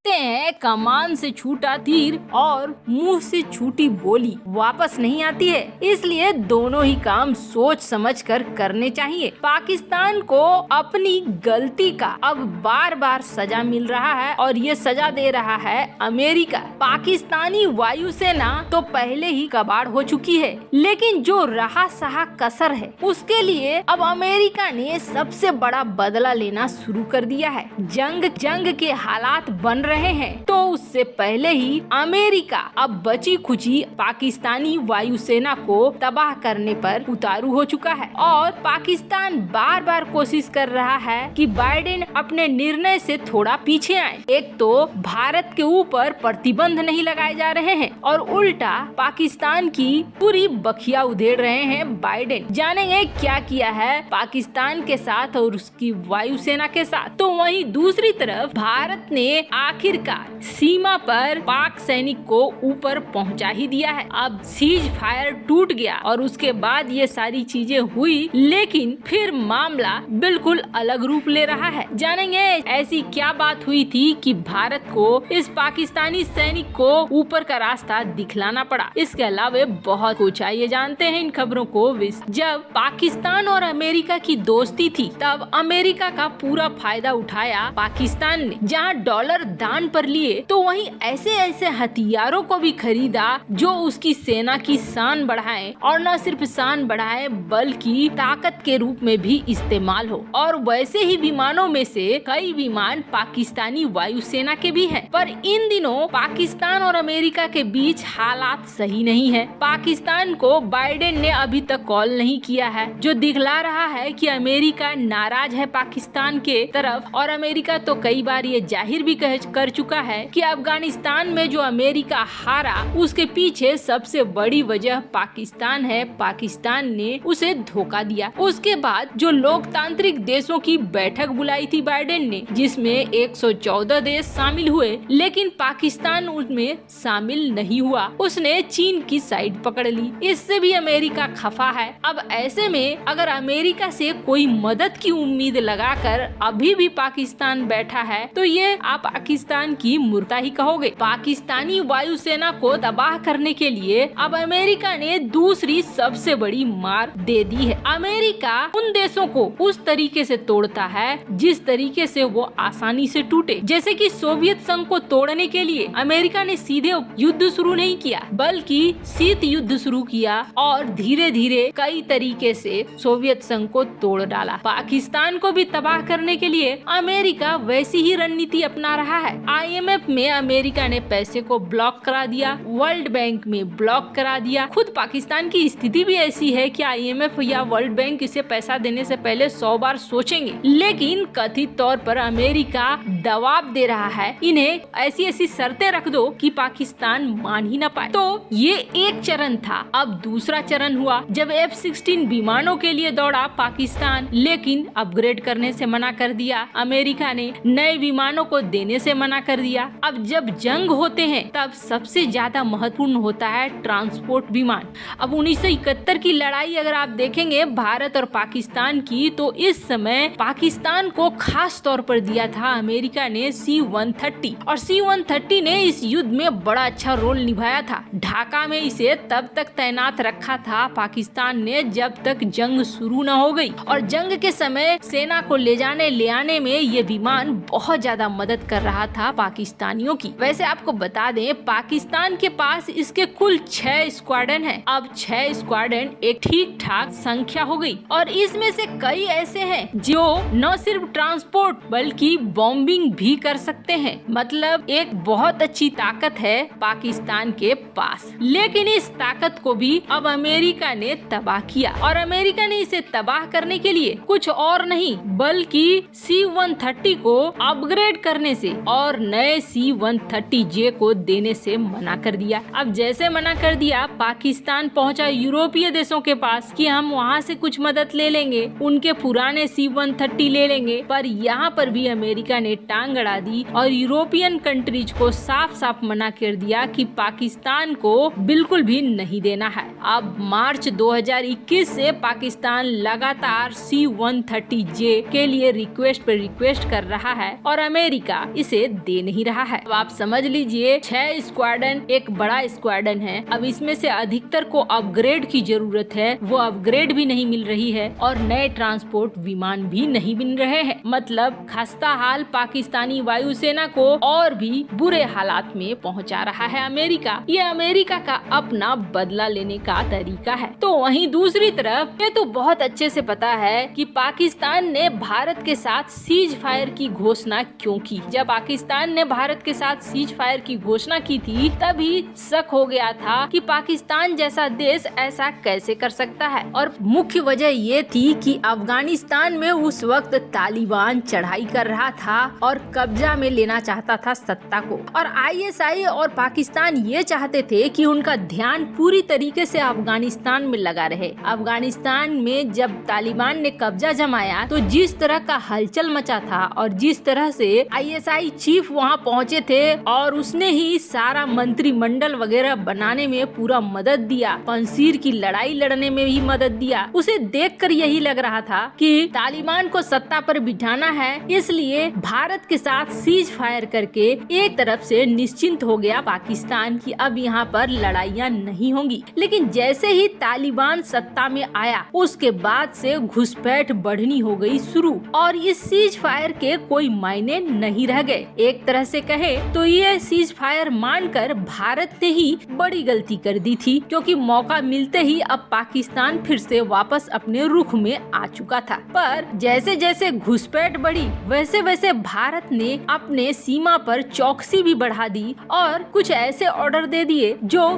हैं कमान से छूटा तीर और मुंह से छूटी बोली वापस नहीं आती है, इसलिए दोनों ही काम सोच समझ कर करने चाहिए। पाकिस्तान को अपनी गलती का अब बार बार सजा मिल रहा है और ये सजा दे रहा है अमेरिका। पाकिस्तानी वायुसेना तो पहले ही कबाड़ हो चुकी है, लेकिन जो रहा सहा कसर है उसके लिए अब अमेरिका ने सबसे बड़ा बदला लेना शुरू कर दिया है। जंग के हालात बन रहे हैं तो उससे पहले ही अमेरिका अब बची खुची पाकिस्तानी वायुसेना को तबाह करने पर उतारू हो चुका है और पाकिस्तान बार बार कोशिश कर रहा है कि बाइडेन अपने निर्णय से थोड़ा पीछे आए। एक तो भारत के ऊपर प्रतिबंध नहीं लगाए जा रहे हैं और उल्टा पाकिस्तान की पूरी बखिया उधेड़ रहे हैं बाइडेन। जानेंगे क्या किया है पाकिस्तान के साथ और उसकी वायुसेना के साथ। तो वहीं दूसरी तरफ भारत ने आखिरकार सीमा पर पाक सैनिक को ऊपर पहुंचा ही दिया है। अब सीज फायर टूट गया और उसके बाद ये सारी चीजें हुई, लेकिन फिर मामला बिल्कुल अलग रूप ले रहा है। जानेंगे ऐसी क्या बात हुई थी कि भारत को इस पाकिस्तानी सैनिक को ऊपर का रास्ता दिखलाना पड़ा। इसके अलावा बहुत कुछ आइए जानते हैं इन खबरों को। जब पाकिस्तान और अमेरिका की दोस्ती थी तब अमेरिका का पूरा फायदा उठाया पाकिस्तान ने। जहां डॉलर दान पर लिए तो वहीं ऐसे हथियारों को भी खरीदा जो उसकी सेना की शान बढ़ाए और न सिर्फ शान बढ़ाए बल्कि ताकत के रूप में भी इस्तेमाल हो। और वैसे ही विमानों में से कई विमान पाकिस्तानी वायुसेना के भी हैं। पर इन दिनों पाकिस्तान और अमेरिका के बीच हालात सही नहीं है। पाकिस्तान को बाइडेन ने अभी तक कॉल नहीं किया है, जो दिखला रहा है कि अमेरिका नाराज है पाकिस्तान के तरफ। और अमेरिका तो कई बार ये जाहिर भी कर चुका है कि अफगानिस्तान में जो अमेरिका हारा उसके पीछे सबसे बड़ी वजह पाकिस्तान है। पाकिस्तान ने उसे धोखा दिया। उसके बाद जो लोकतांत्रिक देशों की बैठक बुलाई थी बाइडेन ने, जिसमें 114 देश शामिल हुए, लेकिन पाकिस्तान उसमें शामिल नहीं हुआ। उसने चीन की साइड पकड़ ली। इससे भी अमेरिका खफा है। अब ऐसे में अगर अमेरिका से कोई मदद की उम्मीद लगाकर अभी भी पाकिस्तान बैठा है तो ये आप पाकिस्तान की मूर्खता ही कहोगे। पाकिस्तानी वायुसेना को तबाह करने के लिए अब अमेरिका ने दूसरी सबसे बड़ी मार दे दी है। अमेरिका उन देशों को उस तरीके से तोड़ता है जिस तरीके से वो आसानी से टूटे। जैसे कि सोवियत संघ को तोड़ने के लिए अमेरिका ने सीधे युद्ध शुरू नहीं किया बल्कि शीत युद्ध शुरू किया और धीरे धीरे कई तरीके से सोवियत संघ को तोड़ डाला। पाकिस्तान को भी तबाह करने के लिए अमेरिका वैसी ही रणनीति अपना रहा है। IMF में अमेरिका ने पैसे को ब्लॉक करा दिया, वर्ल्ड बैंक में ब्लॉक करा दिया। खुद पाकिस्तान की स्थिति भी ऐसी है कि IMF या वर्ल्ड बैंक इसे पैसा देने से पहले 100 बार सोचेंगे, लेकिन कथित तौर पर अमेरिका दबाव दे रहा है इन्हें ऐसी शर्तें रख दो कि पाकिस्तान मान ही न पाए। तो ये एक चरण था। अब दूसरा चरण हुआ जब F-16 विमानों के लिए दौड़ा पाकिस्तान, लेकिन अपग्रेड करने से मना कर दिया। अमेरिका ने नए विमानों को देने से मना कर दिया। अब जब जंग होते हैं तब सबसे ज्यादा महत्वपूर्ण होता है ट्रांसपोर्ट विमान। अब 1971 की लड़ाई अगर आप देखेंगे भारत और पाकिस्तान की, तो इस समय पाकिस्तान को खास तौर पर दिया था अमेरिका ने C-130 और C-130 ने इस युद्ध में बड़ा अच्छा रोल निभाया था। ढाका में इसे तब तक तैनात रखा था पाकिस्तान ने जब तक जंग शुरू न हो गई। और जंग के समय सेना को ले जाने ले आने में ये विमान बहुत ज्यादा मदद कर रहा था पाकिस्तानियों की। वैसे आपको बता दें पाकिस्तान के पास इसके कुल 6 स्क्वाड्रन है। अब 6 स्क्वाड्रन एक ठीक ठाक संख्या हो गई और इसमें से कई ऐसे हैं जो न सिर्फ ट्रांसपोर्ट बल्कि बॉम्बिंग भी कर सकते हैं। मतलब एक बहुत अच्छी ताकत है पाकिस्तान के पास, लेकिन इस ताकत को भी अब अमेरिका ने तबाह किया। और अमेरिका ने इसे तबाह करने के लिए कुछ और नहीं बल्कि C-130 को अपग्रेड करने से और नए C-130J को देने से मना कर दिया। अब जैसे मना कर दिया, पाकिस्तान पहुंचा यूरोपीय देशों के पास कि हम वहां से कुछ मदद ले लेंगे, उनके पुराने C-130 ले लेंगे। पर यहाँ पर भी अमेरिका ने टांग अड़ा दी और यूरोपियन कंट्रीज को साफ साफ मना कर दिया कि पाकिस्तान को बिल्कुल भी नहीं देना है। अब मार्च 2021 से पाकिस्तान लगातार C-130J के लिए रिक्वेस्ट पर रिक्वेस्ट कर रहा है और अमेरिका इसे दे नहीं रहा है। अब आप समझ लीजिए 6 स्क्वाड्रन एक बड़ा स्क्वाड्रन है। अब इसमें से अधिकतर को अपग्रेड की जरूरत है, वो अपग्रेड भी नहीं मिल रही है और नए ट्रांसपोर्ट विमान भी नहीं मिल रहे हैं। मतलब खस्ता हाल पाकिस्तानी वायुसेना को और भी बुरे हालात में पहुंचा रहा है अमेरिका। ये अमेरिका का अपना बदला लेने का तरीका है। तो वहीं दूसरी तरफ ये तो बहुत अच्छे से पता है कि पाकिस्तान ने भारत के साथ सीज फायर की घोषणा क्यों की। जब पाकिस्तान ने भारत के साथ सीज फायर की घोषणा की थी तभी शक हो गया था कि पाकिस्तान जैसा देश ऐसा कैसे कर सकता है। और मुख्य वजह ये थी कि अफगानिस्तान में उस वक्त तालिबान चढ़ाई कर रहा था और कब्जा में लेना चाहता था सत्ता को। और आईएसआई और पाकिस्तान ये चाहते थे कि उनका ध्यान पूरी तरीके से अफगानिस्तान में लगा रहे। अफगानिस्तान में जब तालिबान ने कब्जा जमाया तो जिस तरह का हलचल मचा था और जिस तरह से आईएसआई चीफ वहां पहुंचे थे और उसने ही सारा मंत्रिमंडल वगैरह बनाने में पूरा मदद दिया, पंसीर की लड़ाई लड़ने में भी मदद दिया, उसे देखकर यही लग रहा था कि तालिबान को सत्ता पर बिठाना है। इसलिए भारत के साथ सीज फायर करके एक तरफ से निश्चिंत हो गया पाकिस्तान कि अब यहाँ पर लड़ाइयाँ नहीं होंगी। लेकिन जैसे ही तालिबान सत्ता में आया उसके बाद से घुसपैठ बढ़नी हो गई शुरू और इस सीज फायर के कोई मायने नहीं रह गए। एक तरह से कहे तो ये सीज फायर मानकर भारत ने ही बड़ी गलती कर दी थी, क्योंकि मौका मिलते ही अब पाकिस्तान फिर से वापस अपने रुख में आ चुका था। पर जैसे जैसे घुसपैठ बढ़ी वैसे वैसे भारत ने अपने सीमा पर चौकसी भी बढ़ा दी और कुछ ऐसे ऑर्डर दे दिए जो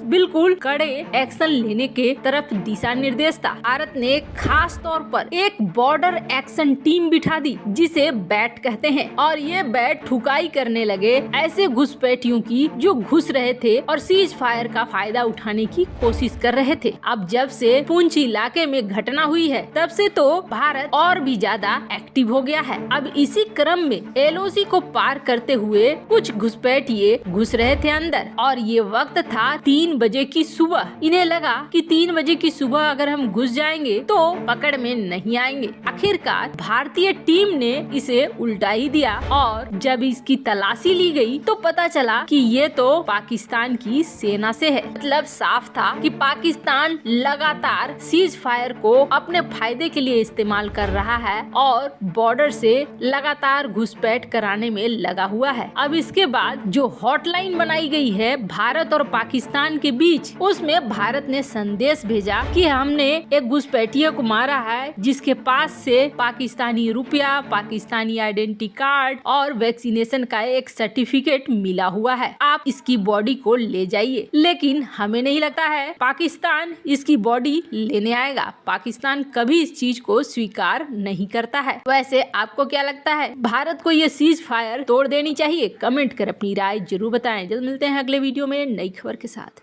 बिल्कुल कड़े एक्शन लेने के तरफ दिशा निर्देश था। भारत ने खास तौर पर एक बॉर्डर एक्शन टीम बिठा दी जिसे बैट कहते हैं और ये बैट ठुकाई करने लगे ऐसे घुसपैठियों की जो घुस रहे थे और सीज फायर का फायदा उठाने की कोशिश कर रहे थे। अब जब से पुंछ इलाके में घटना हुई है तब से तो भारत और भी ज्यादा एक्टिव हो गया है। अब इसी क्रम में एलओसी को पार करते हुए कुछ घुसपैठिए घुस रहे थे अंदर और ये वक्त था 3 बजे की सुबह। इन्हें लगा कि 3 बजे की सुबह अगर हम घुस जाएंगे तो पकड़ में नहीं आएंगे। आखिरकार भारतीय टीम ने इसे उल्टा ही दिया और जब इसकी तलाशी ली गई तो पता चला कि ये तो पाकिस्तान की सेना से है। मतलब साफ था कि पाकिस्तान लगातार सीज फायर को अपने फायदे के लिए इस्तेमाल कर रहा है और बॉर्डर से लगातार घुसपैठ कराने में लगा हुआ है। अब इसके बाद जो हॉटलाइन बनाई गई है भारत और पाकिस्तान के बीच, उसमें भारत ने संदेश भेजा कि हमने एक घुसपैठिए को मारा है जिसके पास से पाकिस्तानी रुपया, पाकिस्तानी आइडेंटिटी कार्ड और वैक्सीनेशन का एक सर्टिफिकेट मिला हुआ है, आप इसकी बॉडी को ले जाइए। लेकिन हमें नहीं लगता है पाकिस्तान इसकी बॉडी लेने आएगा। पाकिस्तान कभी इस चीज को स्वीकार नहीं करता है। वैसे आपको क्या लगता है, भारत को ये सीज फायर तोड़ देनी चाहिए? कमेंट कर अपनी राय जरूर बताएं। जल्द मिलते हैं अगले वीडियो में नई खबर के साथ।